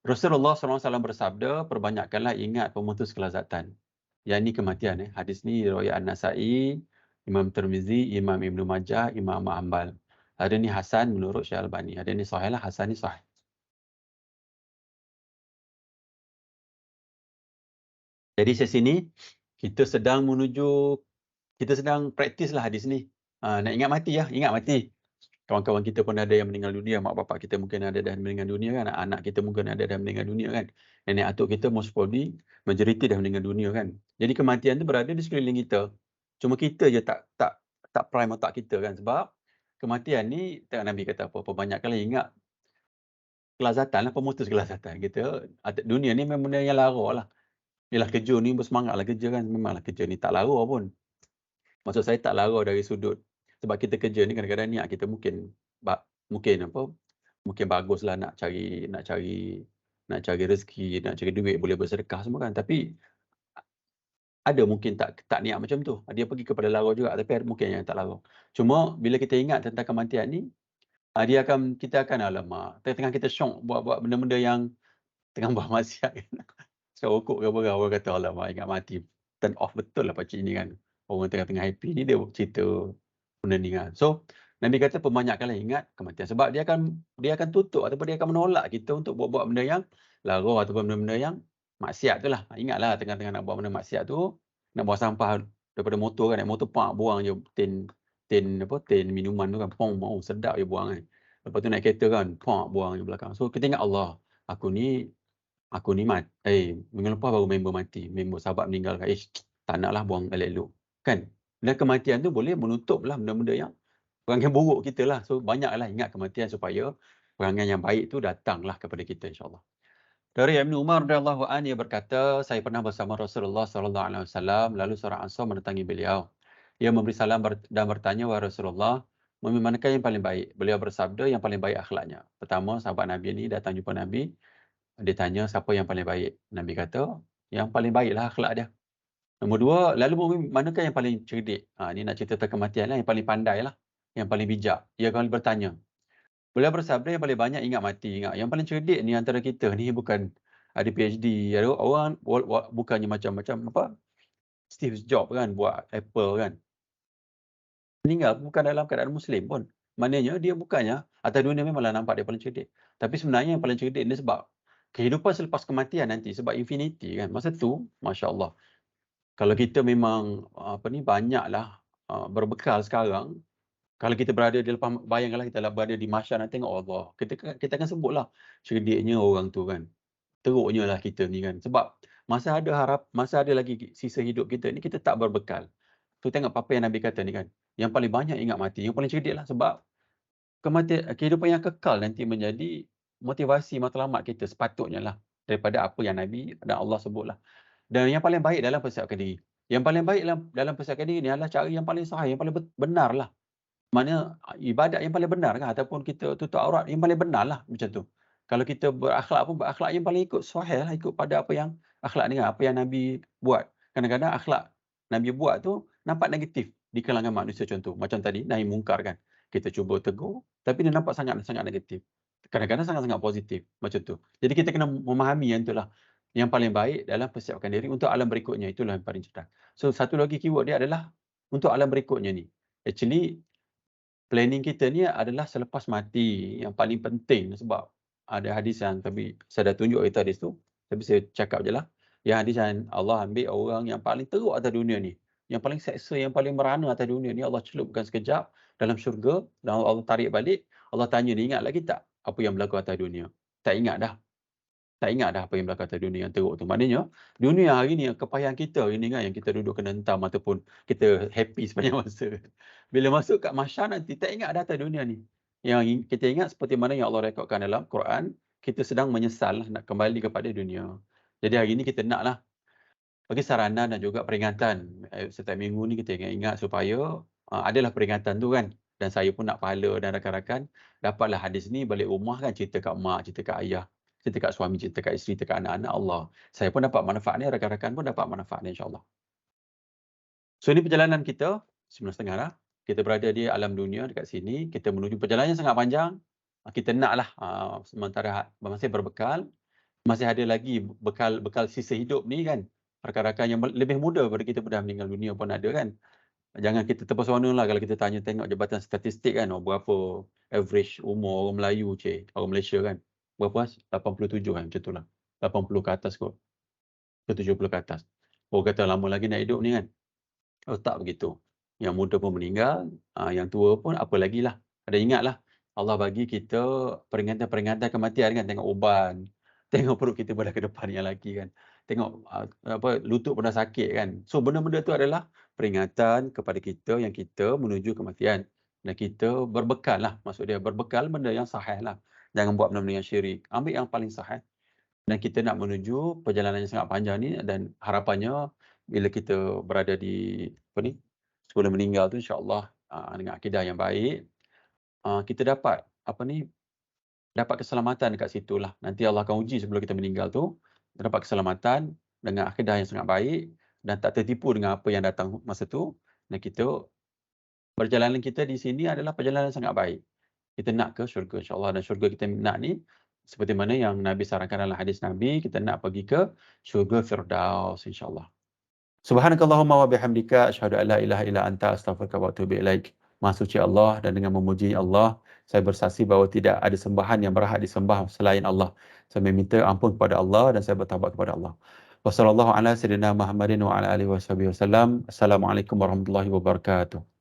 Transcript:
Rasulullah SAW bersabda, perbanyakkanlah ingat pemutus kelazatan. Yang ini kematian. Hadis ni riwayat An-Nasa'i, Imam Tirmizi, Imam Ibn Majah, Imam Ahmad Hanbal. Ada ni Hasan menurut Syekh Albani. Ada ni sahih lah, Hasan ni sahih. Jadi di sini kita sedang praktis lah hadis ni. Nak ingat mati ya, ingat mati. Kawan-kawan kita pun ada yang meninggal dunia, mak bapak kita mungkin ada dah meninggal dunia kan, anak kita mungkin ada dah meninggal dunia kan. Nenek atuk kita most probably majoriti dah meninggal dunia kan. Jadi kematian tu berada di sekeliling kita. Cuma kita je tak prime otak kita kan, sebab kematian ni tengok Nabi kata apa, perbanyakkanlah ingat kelazatan lah, pemutus kelazatan. Kita dunia ni memang benda yang lara lah. Yalah kerja ni bersemangatlah kerja kan, memanglah kerja ni tak lara pun. Maksud saya tak lara dari sudut sebab kita kerja ni kadang-kadang niat kita mungkin mungkin baguslah nak cari rezeki, nak cari duit, boleh bersedekah semua kan, tapi ada mungkin tak niat macam tu. Dia pergi kepada lara juga, tapi ada mungkin yang tak lara. Cuma bila kita ingat tentang kematian ni, kita akan alamak, tengah kita syok buat benda-benda yang tengah buat maksiat kan. Rokok ke apa, orang kata alamak ingat mati. Turn off betul lah pakcik ni kan. Orang tengah-tengah happy ni dia cerita benda ni kan. So Nabi kata perbanyakkanlah ingat kematian, sebab dia akan tutup ataupun dia akan menolak kita untuk buat-buat benda yang lara ataupun benda-benda yang maksiat tu lah. Ingatlah tengah-tengah nak buat benda maksiat tu, nak buang sampah daripada motor kan, naik motor buang je tin minuman tu kan, sedap je buang kan. Lepas tu naik kereta kan, buang je belakang. So kita ingat Allah, aku ni minggu lepas baru member mati, member sahabat meninggal kan, tak naklah buang elok-elok kan. Dan kematian tu boleh menutuplah benda-benda yang perangai buruk kita lah. So banyaklah ingat kematian supaya perangai yang baik tu datanglah kepada kita insya-Allah. Dari Ibn Umar radhiyallahu anhu, ia berkata, saya pernah bersama Rasulullah sallallahu alaihi wasallam, lalu seorang Ansar mendatangi beliau. Ia memberi salam dan bertanya, wahai Rasulullah, mumi manakah yang paling baik? Beliau bersabda, yang paling baik akhlaknya. Pertama, sahabat Nabi ni datang jumpa Nabi, dia tanya siapa yang paling baik. Nabi kata, yang paling baiklah akhlak dia. Nombor dua, lalu mumi manakah yang paling cerdik? Ni nak cerita tentang kematian lah, yang paling pandai lah, yang paling bijak. Ia akan bertanya. Beliau bersabda, yang paling banyak ingat mati. Ingat. Yang paling cerdik ni antara kita ni bukan ada PhD, ada orang bukannya macam-macam Steve Jobs kan, buat Apple kan. Meninggal bukan dalam keadaan Muslim pun. Maknanya dia bukannya atas dunia memanglah nampak dia paling cerdik. Tapi sebenarnya yang paling cerdik ni sebab kehidupan selepas kematian nanti, sebab infinity kan. Masa tu, Masya Allah, kalau kita memang banyaklah berbekal sekarang, kalau kita berada di lepas, bayangkanlah kita berada di mahsyar nanti tengok Allah. Kita akan sebutlah cerdiknya orang tu kan. Teruknya lah kita ni kan. Sebab masa ada lagi sisa hidup kita ni, kita tak berbekal. Tu tengok apa yang Nabi kata ni kan. Yang paling banyak ingat mati, yang paling cerdik lah, sebab kehidupan yang kekal nanti menjadi motivasi matlamat kita sepatutnya lah, daripada apa yang Nabi dan Allah sebutlah. Dan yang paling baik dalam persiapkan diri. Yang paling baik dalam persiapkan diri ni adalah cara yang paling sahih, yang paling benar lah. Mana ibadat yang paling benar kan, ataupun kita tutup aurat yang paling benar lah macam tu. Kalau kita berakhlak yang paling ikut sahih lah, ikut pada apa yang akhlak ni, apa yang Nabi buat. Kadang-kadang akhlak Nabi buat tu nampak negatif di kalangan manusia, contoh macam tadi nahi mungkar kan. Kita cuba tegur tapi dia nampak sangat-sangat negatif. Kadang-kadang sangat-sangat positif macam tu. Jadi kita kena memahami yang itulah yang paling baik dalam persiapkan diri untuk alam berikutnya, itulah yang paling cerdas. So satu lagi keyword dia adalah untuk alam berikutnya ni. Actually planning kita ni adalah selepas mati yang paling penting, sebab ada hadis yang saya dah tunjuk itu hadis tu, tapi saya cakap je lah. Yang hadis yang Allah ambil orang yang paling teruk atas dunia ni, yang paling seksa, yang paling merana atas dunia ni, Allah celupkan sekejap dalam syurga, dan Allah tarik balik. Allah tanya ni, ingat lagi tak apa yang berlaku atas dunia? Tak ingat dah. Tak ingat dah apa yang berlaku atas dunia yang teruk tu. Maknanya, dunia hari ni, kepayahan kita ini kan, yang kita duduk kena hentam ataupun kita happy sepanjang masa. Bila masuk kat mahsyar nanti, tak ingat dah atas dunia ni. Yang kita ingat seperti mana yang Allah rekodkan dalam Quran, kita sedang menyesal nak kembali kepada dunia. Jadi hari ni kita naklah bagi saranan dan juga peringatan. Setiap minggu ni kita ingat supaya adalah peringatan tu kan. Dan saya pun nak pahala dan rakan-rakan dapatlah hadis ni balik rumah kan, cerita kat mak, cerita kat ayah, cerita kat suami, cerita kat isteri, cerita kat anak-anak Allah. Saya pun dapat manfaat ni, rakan-rakan pun dapat manfaat ni insya-Allah. So ini perjalanan kita 9.30 lah. Kita berada di alam dunia dekat sini, kita menuju perjalanan yang sangat panjang. Kita naklah sementara masih berbekal, masih ada lagi bekal sisa hidup ni kan, rakan-rakan yang lebih muda daripada kita pun dah meninggal dunia pun ada kan. Jangan kita terpesona lah kalau kita tengok Jabatan Statistik kan, berapa average umur orang Melayu orang Malaysia kan. Berapa 87 kan, macam tu lah. 80 ke atas kot, ke 70 ke atas. Orang kata lama lagi nak hidup ni kan. Oh tak begitu. Yang muda pun meninggal, yang tua pun apa lagilah. Ada ingatlah, Allah bagi kita peringatan-peringatan kematian kan, tengok uban, tengok perut kita belah ke depan yang lagi kan. Tengok lutut pernah sakit kan. So benda-benda tu adalah peringatan kepada kita yang kita menuju kematian. Dan kita berbekal lah, maksud dia berbekal benda yang sahih lah. Jangan buat benda-benda yang syirik. Ambil yang paling sahih. Dan kita nak menuju perjalanan yang sangat panjang ni, dan harapannya bila kita berada di sebelum meninggal tu, insya-Allah dengan akidah yang baik, kita dapat dapat keselamatan dekat situlah. Nanti Allah akan uji sebelum kita meninggal tu, kita dapat keselamatan dengan akidah yang sangat baik dan tak tertipu dengan apa yang datang masa tu, dan perjalanan kita di sini adalah perjalanan yang sangat baik. Kita nak ke syurga insya-Allah, dan syurga kita nak ni seperti mana yang Nabi sarankan dalam hadis Nabi, kita nak pergi ke syurga Firdaus insya-Allah. Subhanakallahumma wa bihamdika asyhadu an la ilaha illa anta astaghfiruka wa atubu ilaik. Maha suci Allah, dan dengan memuji Allah, saya bersaksi bahawa tidak ada sembahan yang berhak disembah selain Allah. Saya meminta ampun kepada Allah dan saya bertaubat kepada Allah. Wassallallahu ala sayyidina Muhammadin wa ala alihi wasallam. Assalamualaikum warahmatullahi wabarakatuh.